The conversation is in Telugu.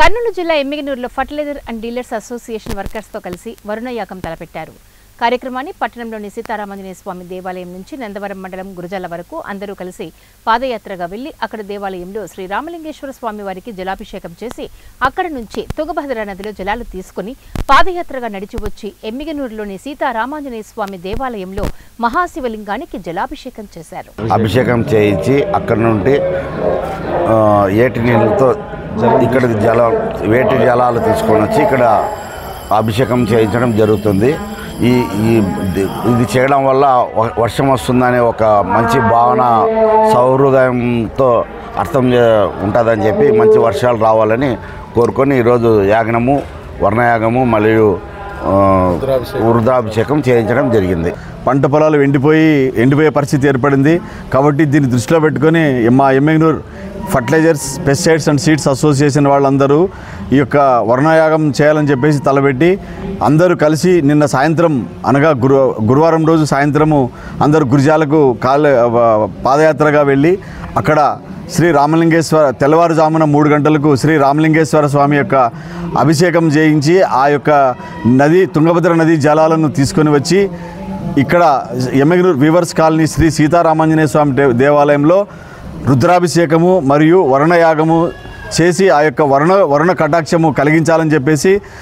కర్నూలు జిల్లా ఎమ్మిగనూరులో ఫర్టిలైజర్ అండ్ డీలర్స్ అసోసియేషన్ వర్కర్స్తో కలిసి వరుణయాగం తలపెట్టారు. కార్యక్రమాన్ని పట్టణంలోని సీతారామాంజనేయ స్వామి దేవాలయం నుంచి నందవరం మండలం గురజాల వరకు అందరూ కలిసి పాదయాత్రగా వెళ్లి అక్కడ దేవాలయంలో శ్రీ రామలింగేశ్వర స్వామి వారికి జలాభిషేకం చేసి అక్కడ నుంచి తుంగభద్ర నదిలో జలాలు తీసుకుని పాదయాత్రగా నడిచి వచ్చి ఎమ్మిగనూరులోని సీతారామాంజనేయ స్వామి దేవాలయంలో మహాశివలింగానికి జలాభిషేకం చేశారు. అభిషేకం చేయించి అక్కడ నుండి ఏటి నీళ్ళతో ఇక్కడ వేటి జలాలు తీసుకొని వచ్చి ఇక్కడ అభిషేకం చేయించడం జరుగుతుంది. ఇది చేయడం వల్ల వర్షం వస్తుందనే ఒక మంచి భావన సౌహృదయంతో అర్థం ఉంటుందని చెప్పి మంచి వర్షాలు రావాలని కోరుకొని ఈరోజు యాగనము వర్ణయాగము మరియు రుద్రాభిషేకం చేయించడం జరిగింది. పంట పొలాలు ఎండిపోయే పరిస్థితి ఏర్పడింది. కాబట్టి దీన్ని దృష్టిలో పెట్టుకొని మా Emmiganur fertilisers pesticides and seeds association వాళ్ళందరూ ఈ యొక్క వర్ణయాగం చేయాలని చెప్పేసి తలపెట్టి అందరూ కలిసి నిన్న సాయంత్రం అనగా గురువారం రోజు సాయంత్రము అందరూ గురిజాలకు పాదయాత్రగా వెళ్ళి అక్కడ శ్రీ రామలింగేశ్వర తెల్లవారుజామున 3 గంటలకు శ్రీ రామలింగేశ్వర స్వామి యొక్క అభిషేకం చేయించి ఆ యొక్క తుంగభద్ర నది జలాలను తీసుకొని వచ్చి ఇక్కడ ఎమ్మిగనూరు వీవర్స్ కాలనీ శ్రీ సీతారామాంజనేయ స్వామి దేవాలయంలో రుద్రాభిషేకము మరియు వరుణయాగము చేసి ఆ యొక్క వరుణ కటాక్షము కలిగించాలని చెప్పేసి